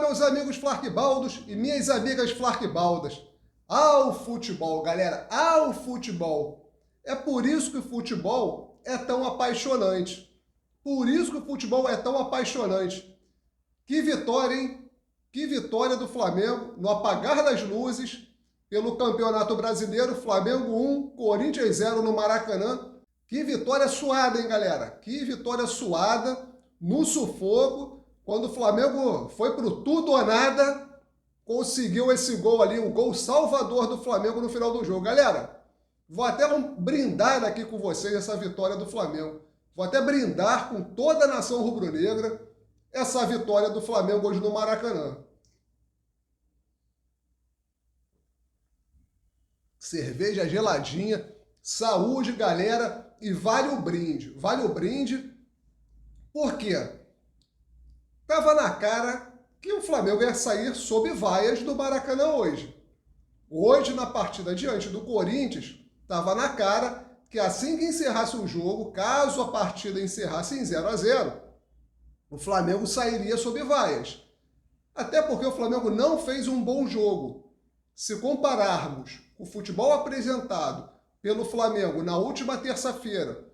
meus amigos flarquibaldos e minhas amigas flarquibaldas. Ao futebol, galera, ao futebol. É por isso que o futebol é tão apaixonante. Por isso que o futebol é tão apaixonante. Que vitória, hein? Que vitória do Flamengo no apagar das luzes pelo Campeonato Brasileiro. Flamengo 1, Corinthians 0 no Maracanã. Que vitória suada, hein, galera? Que vitória suada no sufoco. Quando o Flamengo foi pro tudo ou nada, conseguiu esse gol ali, o gol salvador do Flamengo no final do jogo. Galera, vou até brindar aqui com vocês essa vitória do Flamengo. Vou até brindar com toda a nação rubro-negra essa vitória do Flamengo hoje no Maracanã. Cerveja geladinha, saúde, galera, e vale o brinde. Vale o brinde, por quê? Tava na cara que o Flamengo ia sair sob vaias do Maracanã hoje. Hoje, na partida diante do Corinthians, estava na cara que assim que encerrasse o jogo, caso a partida encerrasse em 0-0, o Flamengo sairia sob vaias. Até porque o Flamengo não fez um bom jogo. Se compararmos o futebol apresentado pelo Flamengo na última terça-feira,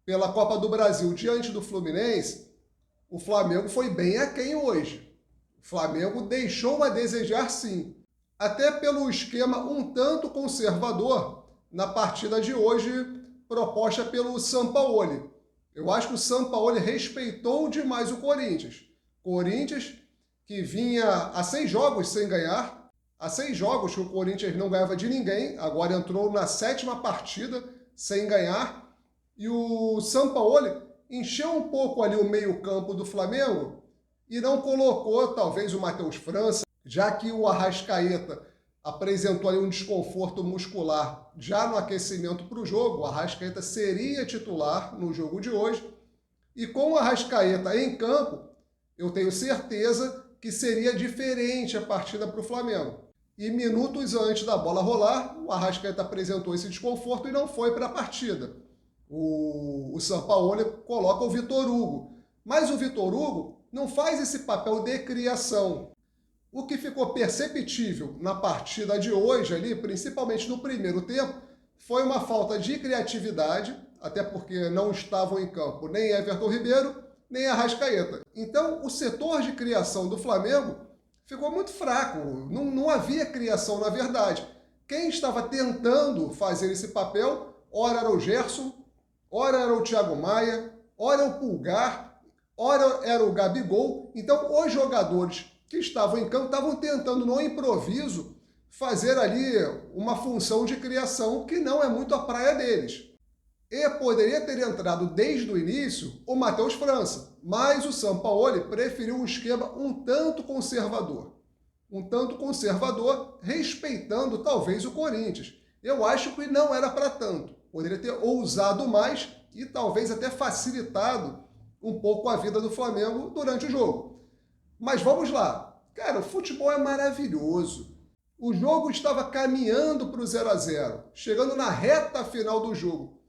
pela Copa do Brasil diante do Fluminense, o Flamengo foi bem aquém hoje. O Flamengo deixou a desejar sim. Até pelo esquema um tanto conservador na partida de hoje proposta pelo Sampaoli. Eu acho que o Sampaoli respeitou demais o Corinthians. Corinthians que vinha há 6 jogos sem ganhar. Há 6 jogos que o Corinthians não ganhava de ninguém. Agora entrou na 7ª partida sem ganhar. E o Sampaoli encheu um pouco ali o meio-campo do Flamengo e não colocou, talvez, o Matheus França, já que o Arrascaeta apresentou ali um desconforto muscular já no aquecimento para o jogo. O Arrascaeta seria titular no jogo de hoje. E com o Arrascaeta em campo, eu tenho certeza que seria diferente a partida para o Flamengo. E minutos antes da bola rolar, o Arrascaeta apresentou esse desconforto e não foi para a partida. O Sampaoli coloca o Vitor Hugo. Mas o Vitor Hugo não faz esse papel de criação. O que ficou perceptível na partida de hoje, ali, principalmente no primeiro tempo, foi uma falta de criatividade, até porque não estavam em campo nem Everton Ribeiro, nem Arrascaeta. Então, o setor de criação do Flamengo ficou muito fraco. Não havia criação, na verdade. Quem estava tentando fazer esse papel, ora era o Gerson, ora era o Thiago Maia, ora o Pulgar, ora era o Gabigol. Então, os jogadores que estavam em campo estavam tentando, no improviso, fazer ali uma função de criação que não é muito a praia deles. E poderia ter entrado desde o início o Matheus França, mas o Sampaoli preferiu um esquema um tanto conservador. Um tanto conservador, respeitando talvez o Corinthians. Eu acho que não era para tanto. Poderia ter ousado mais e talvez até facilitado um pouco a vida do Flamengo durante o jogo. Mas vamos lá. Cara, o futebol é maravilhoso. O jogo estava caminhando para o 0-0, chegando na reta final do jogo.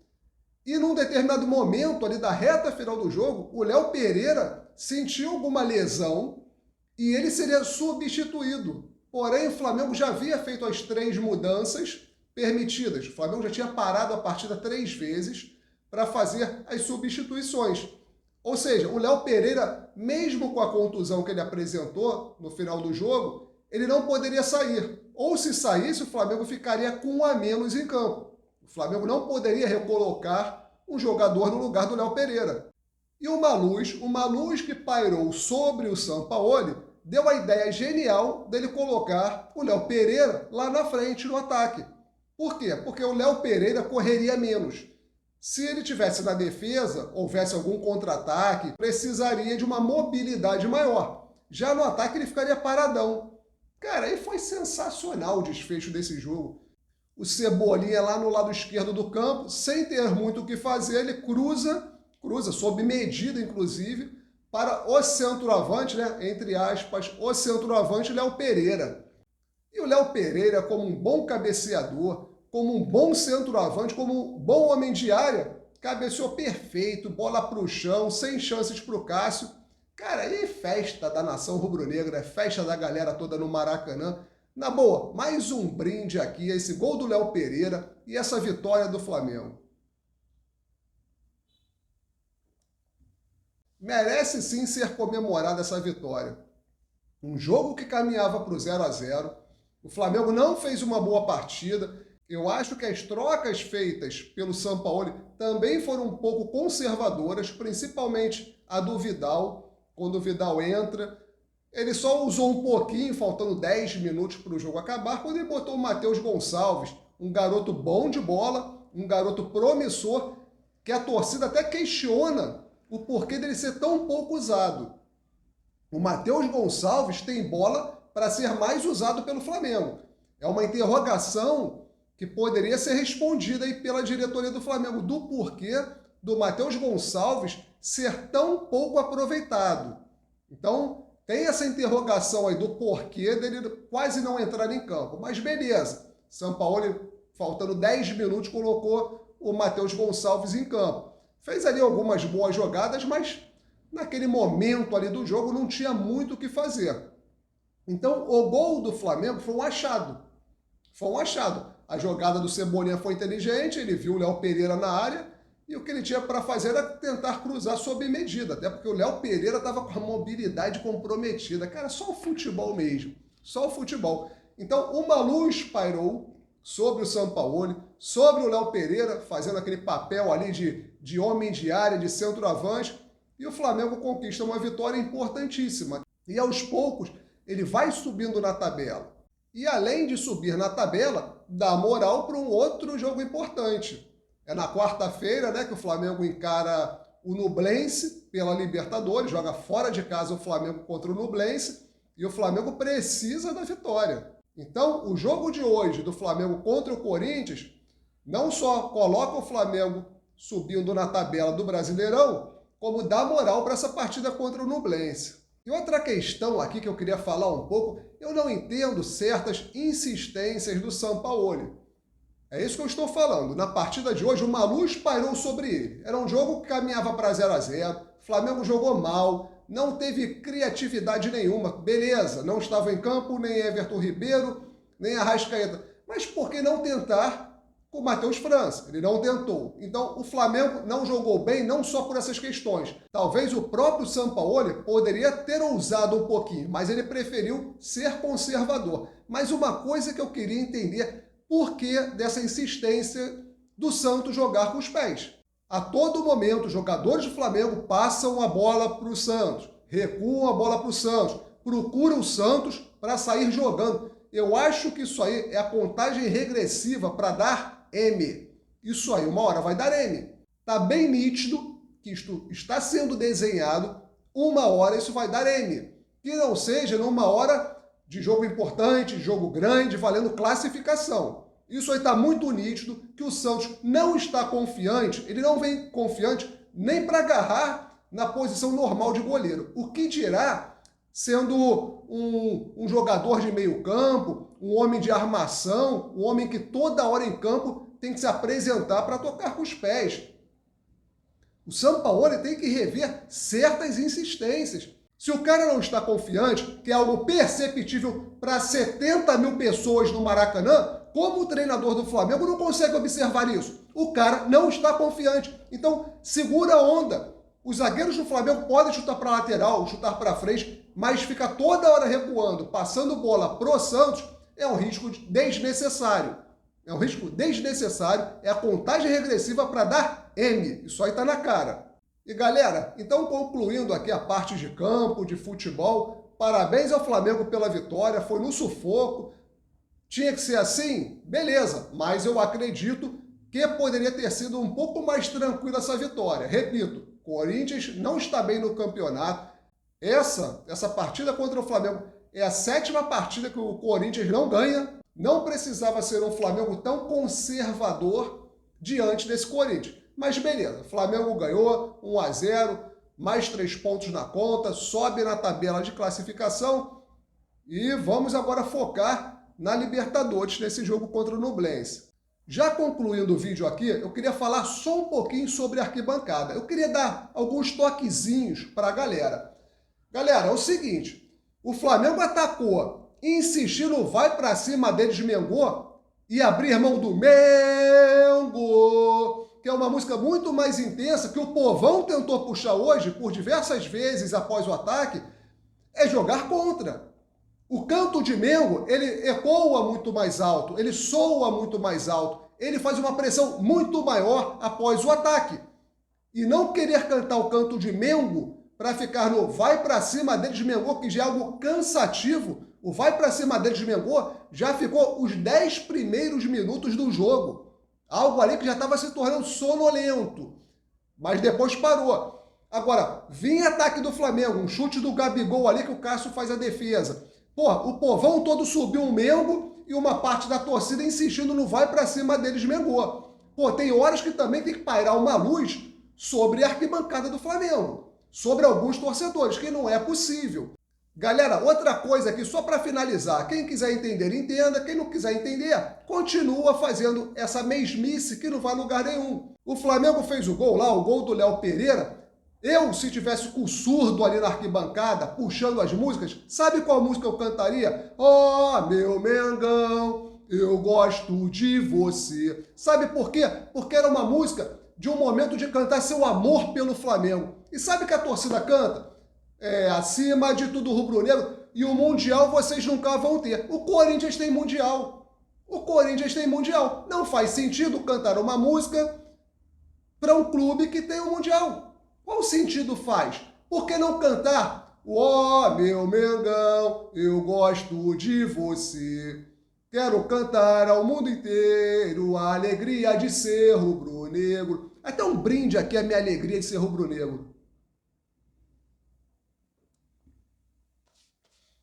E num determinado momento ali da reta final do jogo, o Léo Pereira sentiu alguma lesão e ele seria substituído. Porém, o Flamengo já havia feito as 3 mudanças permitidas. O Flamengo já tinha parado a partida 3 vezes para fazer as substituições. Ou seja, o Léo Pereira, mesmo com a contusão que ele apresentou no final do jogo, ele não poderia sair. Ou se saísse, o Flamengo ficaria com 1 a menos em campo. O Flamengo não poderia recolocar um jogador no lugar do Léo Pereira. E uma luz que pairou sobre o Sampaoli, deu a ideia genial dele colocar o Léo Pereira lá na frente no ataque. Por quê? Porque o Léo Pereira correria menos. Se ele tivesse na defesa, houvesse algum contra-ataque, precisaria de uma mobilidade maior. Já no ataque ele ficaria paradão. Cara, aí foi sensacional o desfecho desse jogo. O Cebolinha lá no lado esquerdo do campo, sem ter muito o que fazer, ele cruza sob medida inclusive, para o centroavante, né, entre aspas, o centroavante Léo Pereira. E o Léo Pereira, como um bom cabeceador, como um bom centroavante, como um bom homem de área, cabeceou perfeito, bola para o chão, sem chances para o Cássio. Cara, e festa da nação rubro-negra, festa da galera toda no Maracanã. Na boa, mais um brinde aqui, esse gol do Léo Pereira e essa vitória do Flamengo. Merece sim ser comemorada essa vitória. Um jogo que caminhava para o 0-0. O Flamengo não fez uma boa partida. Eu acho que as trocas feitas pelo Sampaoli também foram um pouco conservadoras, principalmente a do Vidal. Quando o Vidal entra, ele só usou um pouquinho, faltando 10 minutos para o jogo acabar, quando ele botou o Matheus Gonçalves, um garoto bom de bola, um garoto promissor, que a torcida até questiona o porquê dele ser tão pouco usado. O Matheus Gonçalves tem bola para ser mais usado pelo Flamengo. É uma interrogação que poderia ser respondida aí pela diretoria do Flamengo, do porquê do Matheus Gonçalves ser tão pouco aproveitado. Então, tem essa interrogação aí do porquê dele quase não entrar em campo. Mas beleza, Sampaoli, faltando 10 minutos, colocou o Matheus Gonçalves em campo. Fez ali algumas boas jogadas, mas naquele momento ali do jogo não tinha muito o que fazer. Então, o gol do Flamengo foi um achado. Foi um achado. A jogada do Cebolinha foi inteligente, ele viu o Léo Pereira na área, e o que ele tinha para fazer era tentar cruzar sob medida, até porque o Léo Pereira estava com a mobilidade comprometida. Cara, só o futebol mesmo, só o futebol. Então, uma luz pairou sobre o Sampaoli, sobre o Léo Pereira, fazendo aquele papel ali de homem de área, de centroavante, e o Flamengo conquista uma vitória importantíssima. E aos poucos, ele vai subindo na tabela. E além de subir na tabela, dá moral para um outro jogo importante. É na quarta-feira, né, que o Flamengo encara o Nublense pela Libertadores, joga fora de casa o Flamengo contra o Nublense, e o Flamengo precisa da vitória. Então, o jogo de hoje do Flamengo contra o Corinthians não só coloca o Flamengo subindo na tabela do Brasileirão, como dá moral para essa partida contra o Nublense. E outra questão aqui que eu queria falar um pouco, eu não entendo certas insistências do Sampaoli. É isso que eu estou falando. Na partida de hoje, uma luz pairou sobre ele. Era um jogo que caminhava para 0-0, o Flamengo jogou mal, não teve criatividade nenhuma. Beleza, não estava em campo nem Everton Ribeiro, nem Arrascaeta. Mas por que não tentar com o Matheus França? Ele não tentou. Então, o Flamengo não jogou bem, não só por essas questões. Talvez o próprio Sampaoli poderia ter ousado um pouquinho, mas ele preferiu ser conservador. Mas uma coisa que eu queria entender, por que dessa insistência do Santos jogar com os pés? A todo momento, os jogadores do Flamengo passam a bola para o Santos, recuam a bola para o Santos, procuram o Santos para sair jogando. Eu acho que isso aí é a contagem regressiva para dar M. Isso aí, uma hora vai dar M. Está bem nítido que isto está sendo desenhado, uma hora isso vai dar M. Que não seja numa hora de jogo importante, jogo grande, valendo classificação. Isso aí está muito nítido que o Santos não está confiante, ele não vem confiante nem para agarrar na posição normal de goleiro. O que dirá sendo um jogador de meio campo, um homem de armação, um homem que toda hora em campo tem que se apresentar para tocar com os pés. O Sampaoli tem que rever certas insistências. Se o cara não está confiante, que é algo perceptível para 70 mil pessoas no Maracanã, como o treinador do Flamengo não consegue observar isso? O cara não está confiante. Então, segura a onda. Os zagueiros do Flamengo podem chutar para a lateral, chutar para frente, mas ficar toda hora recuando, passando bola pro Santos, é um risco desnecessário. É um risco desnecessário, é a contagem regressiva para dar M. Isso aí está na cara. E galera, então concluindo aqui a parte de campo, de futebol, parabéns ao Flamengo pela vitória, foi no sufoco. Tinha que ser assim? Beleza, mas eu acredito que poderia ter sido um pouco mais tranquila essa vitória. Repito, Corinthians não está bem no campeonato. Essa partida contra o Flamengo é a 7ª partida que o Corinthians não ganha. Não precisava ser um Flamengo tão conservador diante desse Corinthians. Mas beleza, Flamengo ganhou 1-0, mais 3 pontos na conta, sobe na tabela de classificação e vamos agora focar na Libertadores, nesse jogo contra o Nublense. Já concluindo o vídeo aqui, eu queria falar só um pouquinho sobre a arquibancada. Eu queria dar alguns toquezinhos para a galera. Galera, é o seguinte, o Flamengo atacou, insistindo, vai pra cima deles, Mengô, e abrir mão do Mengo, que é uma música muito mais intensa, que o povão tentou puxar hoje, por diversas vezes após o ataque, é jogar contra. O canto de Mengo, ele ecoa muito mais alto, ele soa muito mais alto, ele faz uma pressão muito maior após o ataque. E não querer cantar o canto de Mengo para ficar no vai para cima deles de Mengo, que já é algo cansativo, o vai para cima deles de Mengo já ficou os 10 primeiros minutos do jogo. Algo ali que já estava se tornando sonolento, mas depois parou. Agora, vinha ataque do Flamengo, um chute do Gabigol ali que o Cássio faz a defesa. Pô, o povão todo subiu um Mengo e uma parte da torcida insistindo no vai para cima deles de Mengo. Pô, tem horas que também tem que pairar uma luz sobre a arquibancada do Flamengo, sobre alguns torcedores, que não é possível. Galera, outra coisa aqui, só para finalizar, quem quiser entender, entenda, quem não quiser entender, continua fazendo essa mesmice que não vai a lugar nenhum. O Flamengo fez o gol lá, o gol do Léo Pereira. Eu, se tivesse com o surdo ali na arquibancada, puxando as músicas, sabe qual música eu cantaria? Oh, meu Mengão, eu gosto de você. Sabe por quê? Porque era uma música de um momento de cantar seu amor pelo Flamengo. E sabe que a torcida canta? Acima de tudo rubro-negro, e o Mundial vocês nunca vão ter. O Corinthians tem Mundial. O Corinthians tem Mundial. Não faz sentido cantar uma música para um clube que tem o Mundial. Qual sentido faz? Por que não cantar? Ó, meu Mengão, eu gosto de você. Quero cantar ao mundo inteiro a alegria de ser rubro-negro. Até um brinde aqui a minha alegria de ser rubro-negro.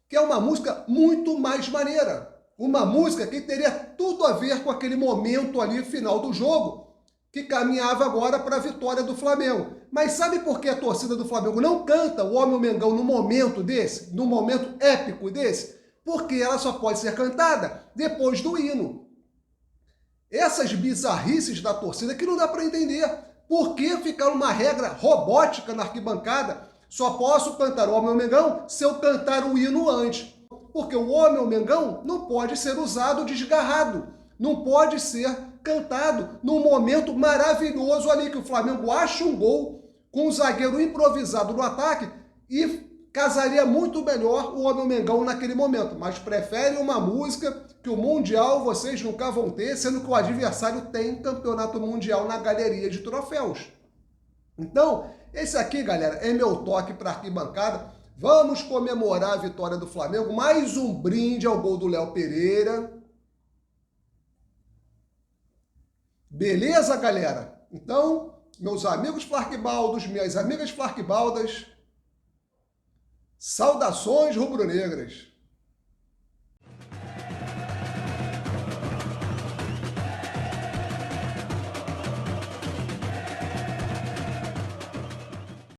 Que é uma música muito mais maneira. Uma música que teria tudo a ver com aquele momento ali final do jogo, que caminhava agora para a vitória do Flamengo. Mas sabe por que a torcida do Flamengo não canta o Ó Meu Mengão num momento desse, num momento épico desse? Porque ela só pode ser cantada depois do hino. Essas bizarrices da torcida que não dá para entender. Por que ficar uma regra robótica na arquibancada? Só posso cantar o Ó Meu Mengão se eu cantar o hino antes. Porque o Ó Meu Mengão não pode ser usado desgarrado. Não pode ser cantado num momento maravilhoso ali, que o Flamengo acha um gol com um zagueiro improvisado no ataque e casaria muito melhor o Ó Meu Mengão naquele momento. Mas prefere uma música que o Mundial vocês nunca vão ter, sendo que o adversário tem campeonato mundial na galeria de troféus. Então, esse aqui, galera, é meu toque para a arquibancada. Vamos comemorar a vitória do Flamengo. Mais um brinde ao gol do Léo Pereira. Beleza, galera? Então, meus amigos flarquibaldos, minhas amigas flarquibaldas, saudações rubro-negras.